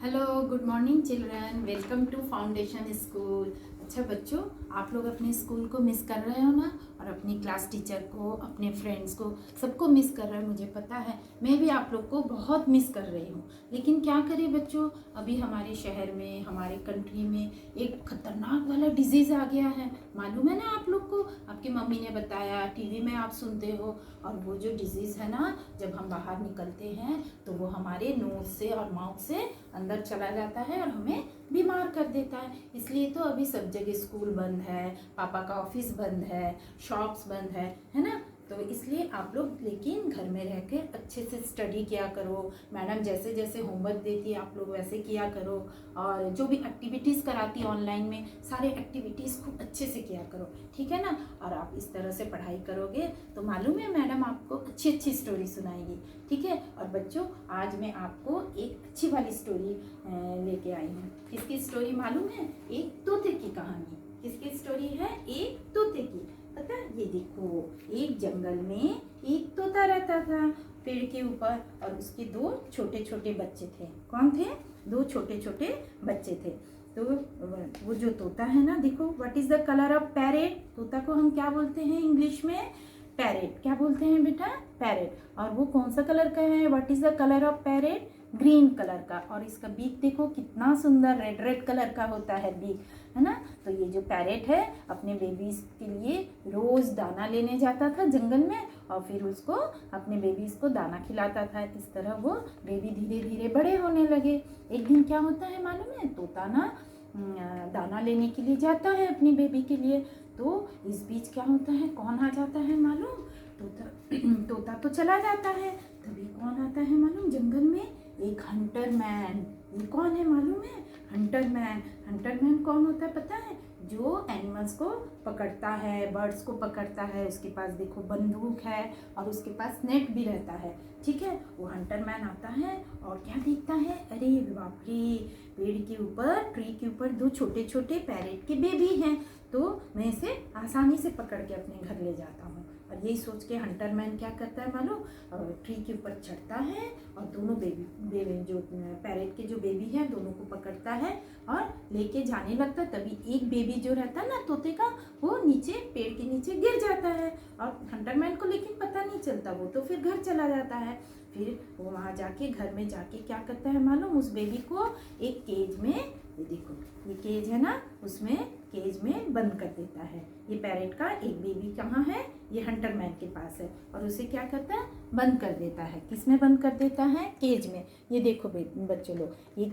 Hello, good morning children. Welcome to foundation school. अच्छा बच्चों, आप लोग अपने स्कूल को मिस कर रहे हो ना, और अपनी क्लास टीचर को, अपने फ्रेंड्स को, सबको मिस कर रहे हो। मुझे पता है, मैं भी आप लोग को बहुत मिस कर रही हूँ। लेकिन क्या करें बच्चों, अभी हमारे शहर में, हमारे कंट्री में एक खतरनाक वाला डिजीज़ आ गया है। मालूम है ना आप लोग को? आपकी मम्मी ने बताया, टीवी में आप सुनते हो। और वो जो डिजीज़ है ना, जब हम बाहर निकलते हैं तो वो हमारे नोज से और माउथ से अंदर चला जाता है और हमें बीमार कर देता है। इसलिए तो अभी सब जगह स्कूल बंद है, पापा का ऑफिस बंद है, शॉप्स बंद है ना। तो इसलिए आप लोग लेकिन घर में रह के अच्छे से स्टडी किया करो। मैडम जैसे जैसे होमवर्क देती है आप लोग वैसे किया करो। और जो भी एक्टिविटीज़ कराती है ऑनलाइन में, सारे एक्टिविटीज़ खूब अच्छे से किया करो, ठीक है ना। और आप इस तरह से पढ़ाई करोगे तो मालूम है मैडम आपको अच्छी अच्छी स्टोरी सुनाएगी, ठीक है। और बच्चों, आज मैं आपको एक अच्छी वाली स्टोरी लेके आई हूँ। किसकी स्टोरी मालूम है? एक तोते की कहानी। किसकी स्टोरी है? एक तोते की। पता है? ये देखो, एक जंगल में एक तोता रहता था पेड़ के ऊपर, और उसके दो छोटे छोटे बच्चे थे। कौन थे? दो छोटे छोटे बच्चे थे। तो वो जो तोता है ना, देखो, what is the colour of parrot? तोता को हम क्या बोलते हैं इंग्लिश में? पैरेट। क्या बोलते हैं बेटा? पैरेट। और वो कौन सा कलर का है? What is the colour of parrot? Green colour का। और इसका बीक देखो कितना सुंदर रेड रेड कलर का होता है बीक, है ना। तो ये जो पैरेट है अपने बेबीज के लिए रोज दाना लेने जाता था जंगल में, और फिर उसको अपने बेबीज को दाना खिलाता था। इस तरह वो बेबी धीरे धीरे बड़े होने लगे। एक दिन क्या होता है मालूम है? तोता ना दाना लेने के लिए जाता है अपनी बेबी के लिए। तो इस बीच क्या होता है, कौन आ जाता है मालूम? तोता तो चला जाता है, तभी कौन आता है मालूम? जंगल में एक हंटर मैन। ये कौन है मालूम है? Hunter man. हंटर मैन कौन होता है पता है? जो एनिमल्स को पकड़ता है, बर्ड्स को पकड़ता है। उसके पास देखो बंदूक है, और उसके पास नेट भी रहता है, ठीक है। वो हंटर मैन आता है और क्या देखता है? अरे बाप रे, पेड़ के ऊपर, ट्री के ऊपर दो छोटे छोटे पैरेट के बेबी हैं। तो मैं इसे आसानी से पकड़ के अपने घर ले जाता हूँ। और यही सोच के हंटर मैन क्या करता है मालूम? ट्री के ऊपर चढ़ता है और दोनों बेबी जो पैरेट के जो बेबी है दोनों को पकड़ता है और लेके जाने लगता है। तभी एक बेबी जो रहता है ना तोते का, वो नीचे पेड़ के नीचे गिर जाता है। और हंटर मैन को लेकिन पता नहीं चलता, वो तो फिर घर चला जाता है। फिर वो वहाँ जाके घर में जाके क्या करता है मालूम? उस बेबी को एक केज में, ये देखो ये केज है ना, उसमें केज में बंद कर देता है। ये पैरेट का एक बेबी कहाँ है? ये हंटर मैन के पास है। और उसे क्या करता है? बंद कर देता है। किस में बंद कर देता है? केज में। ये देखो बच्चों लोग, ये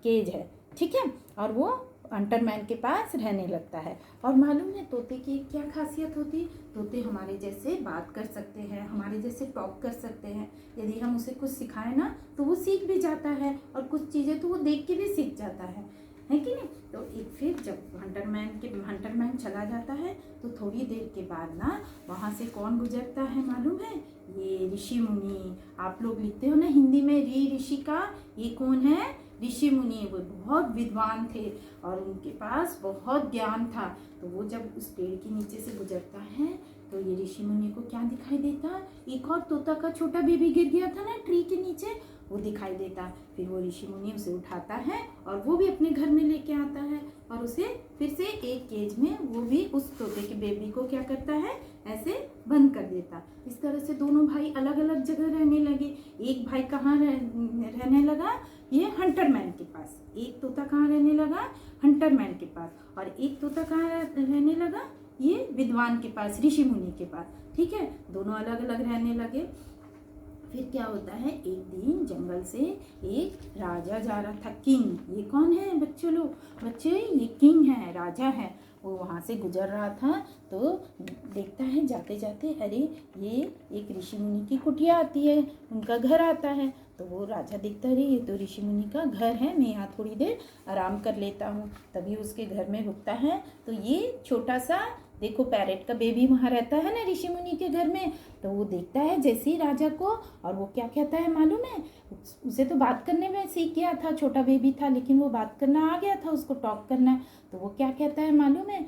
केज है, ठीक है। और वो हंटर मैन के पास रहने लगता है। और मालूम है तोते की क्या खासियत होती? तोते हमारे जैसे बात कर सकते हैं, हमारे जैसे टॉक कर सकते हैं। यदि हम उसे कुछ सिखाएं ना तो वो सीख भी जाता है, और कुछ चीज़ें तो वो देख के भी सीख जाता है कि नहीं। तो एक फिर जब हंटर मैन चला जाता है तो थोड़ी देर के बाद ना वहाँ से कौन गुजरता है मालूम है? ये ऋषि मुनि। आप लोग लिखते हो ना हिंदी में ऋषि का, ये कौन है? ऋषि मुनि। वो बहुत विद्वान थे और उनके पास बहुत ज्ञान था। तो वो जब उस पेड़ के नीचे से गुजरता है तो ये ऋषि मुनि को क्या दिखाई देता? एक और तोता का छोटा बेबी गिर गया था ना ट्री के नीचे, वो दिखाई देता। फिर वो ऋषि मुनि उसे उठाता है और वो भी अपने घर में लेके आता है, और उसे फिर से एक केज में वो भी उस तोते के बेबी को क्या करता है? ऐसे बंद कर देता। इस तरह से दोनों भाई अलग अलग जगह रहने लगे। एक भाई कहाँ रहने लगा? ये हंटर मैन के पास। एक तोता कहाँ रहने लगा? हंटर मैन के पास। और एक तोता कहाँ रहने लगा? ये विद्वान के पास, ऋषि मुनि के पास, ठीक है। दोनों अलग अलग रहने लगे। फिर क्या होता है, एक दिन जंगल से एक राजा जा रहा था, किंग। ये कौन है बच्चों लोग? बच्चे, ये किंग है, राजा है। वो वहाँ से गुजर रहा था तो देखता है जाते जाते, अरे ये एक ऋषि मुनि की कुटिया आती है, उनका घर आता है। तो वो राजा देखता है, अरे ये तो ऋषि मुनि का घर है, मैं यहाँ थोड़ी देर आराम कर लेता हूँ। तभी उसके घर में रुकता है तो ये छोटा सा देखो पैरेट का बेबी वहाँ रहता है ना ऋषि मुनि के घर में। तो वो देखता है जैसे ही राजा को, और वो क्या कहता है मालूम है? उसे तो बात करने में सीख गया था, छोटा बेबी था, लेकिन वो बात करना आ गया था उसको, टॉक करना। तो वो क्या कहता है मालूम है,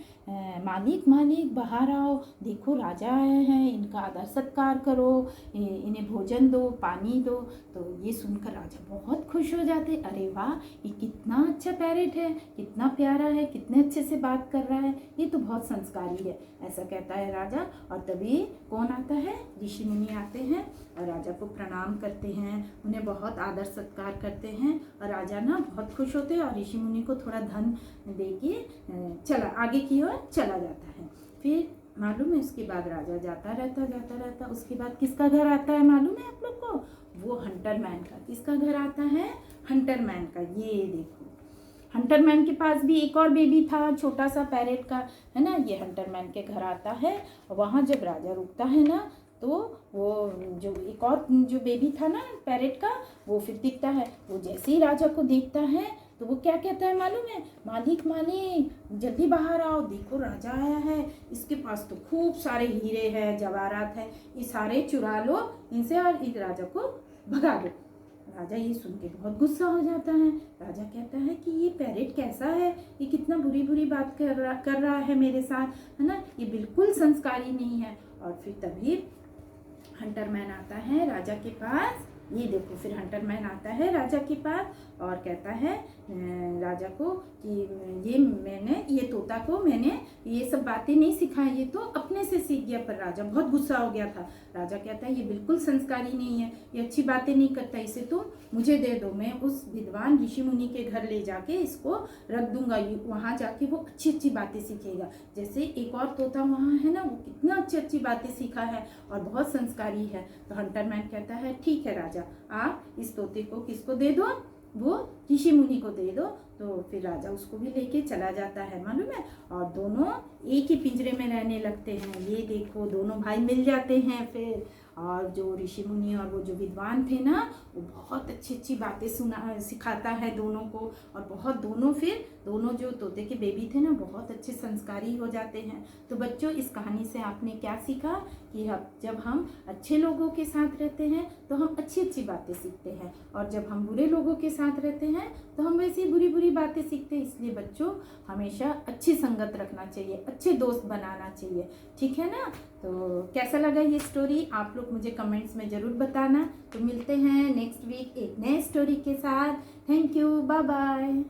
मालिक मालिक बाहर आओ, देखो राजा आए हैं, इनका आदर सत्कार करो, इन्हें भोजन दो, पानी दो। तो ये सुनकर राजा बहुत खुश हो जाते, अरे वाह, ये कितना अच्छा पैरेट है, कितना प्यारा है, कितने अच्छे से बात कर रहा है, ये तो बहुत संस्कारी है, ऐसा कहता है राजा। और तभी कौन आता है, ऋषि मुनि आते हैं और राजा को प्रणाम करते हैं, उन्हें बहुत आदर सत्कार करते हैं। और राजा ना बहुत खुश होते हैं और ऋषि मुनि को थोड़ा धन दे के चला आगे की ओर चला जाता है। फिर मालूम है उसके बाद राजा जाता रहता, उसके बाद किसका घर आता है मालूम है आप लोग को, वो हंटर मैन का। किसका घर आता है, हंटर मैन का। ये देखो हंटर मैन के पास भी एक और बेबी था, छोटा सा पैरेट का, है ना। ये हंटर मैन के घर आता है, वहाँ जब राजा रुकता है ना, तो वो जो एक और जो बेबी था ना पैरेट का, वो फिर दिखता है। वो जैसे ही राजा को देखता है तो वो क्या कहता है मालूम है, मालिक मालिक जल्दी बाहर आओ, देखो राजा आया है, इसके पास तो खूब सारे हीरे हैं, जवाहरात है, ये सारे चुरा लो इनसे और इस राजा को भगा दो। राजा ये सुन के बहुत गुस्सा हो जाता है। राजा कहता है कि ये पैरेट कैसा है, ये कितना बुरी बुरी बात कर रहा है मेरे साथ, है ना, ये बिल्कुल संस्कारी नहीं है। और फिर तभी हंटर मैन आता है राजा के पास। ये देखो फिर हंटर मैन आता है राजा के पास और कहता है राजा को कि ये तोता को मैंने ये सब बातें नहीं सिखाई, ये तो अपने से सीख गया। पर राजा बहुत गुस्सा हो गया था। राजा कहता है ये बिल्कुल संस्कारी नहीं है, ये अच्छी बातें नहीं करता, इसे तो मुझे दे दो, मैं उस विद्वान ऋषि मुनि के घर ले जाके इसको रख दूंगा, वहाँ जाके वो अच्छी अच्छी बातें सीखेगा। जैसे एक और तोता वहाँ है ना, वो कितना अच्छी अच्छी बातें सीखा है और बहुत संस्कारी है। तो हंटर मैन कहता है ठीक है राजा, आप इस तोते को किसको दे दो, वो ऋषि मुनि को दे दो। तो फिर राजा उसको भी लेके चला जाता है मालूम है, और दोनों एक ही पिंजरे में रहने लगते हैं। ये देखो दोनों भाई मिल जाते हैं फिर, और जो ऋषि मुनि और वो जो विद्वान थे ना, वो बहुत अच्छी अच्छी बातें सिखाता है दोनों को। और बहुत दोनों जो तोते के बेबी थे ना, बहुत अच्छे संस्कारी हो जाते हैं। तो बच्चों इस कहानी से आपने क्या सीखा कि जब हम अच्छे लोगों के साथ रहते हैं तो हम अच्छी अच्छी बातें सीखते हैं, और जब हम बुरे लोगों के साथ रहते हैं तो हम वैसी बुरी बुरी बातें सीखते हैं। इसलिए बच्चों हमेशा अच्छी संगत रखना चाहिए, अच्छे दोस्त बनाना चाहिए, ठीक है ना। तो कैसा लगा ये स्टोरी आप लोग मुझे कमेंट्स में ज़रूर बताना। तो मिलते हैं नेक्स्ट वीक एक नए स्टोरी के साथ। Thank you, bye bye.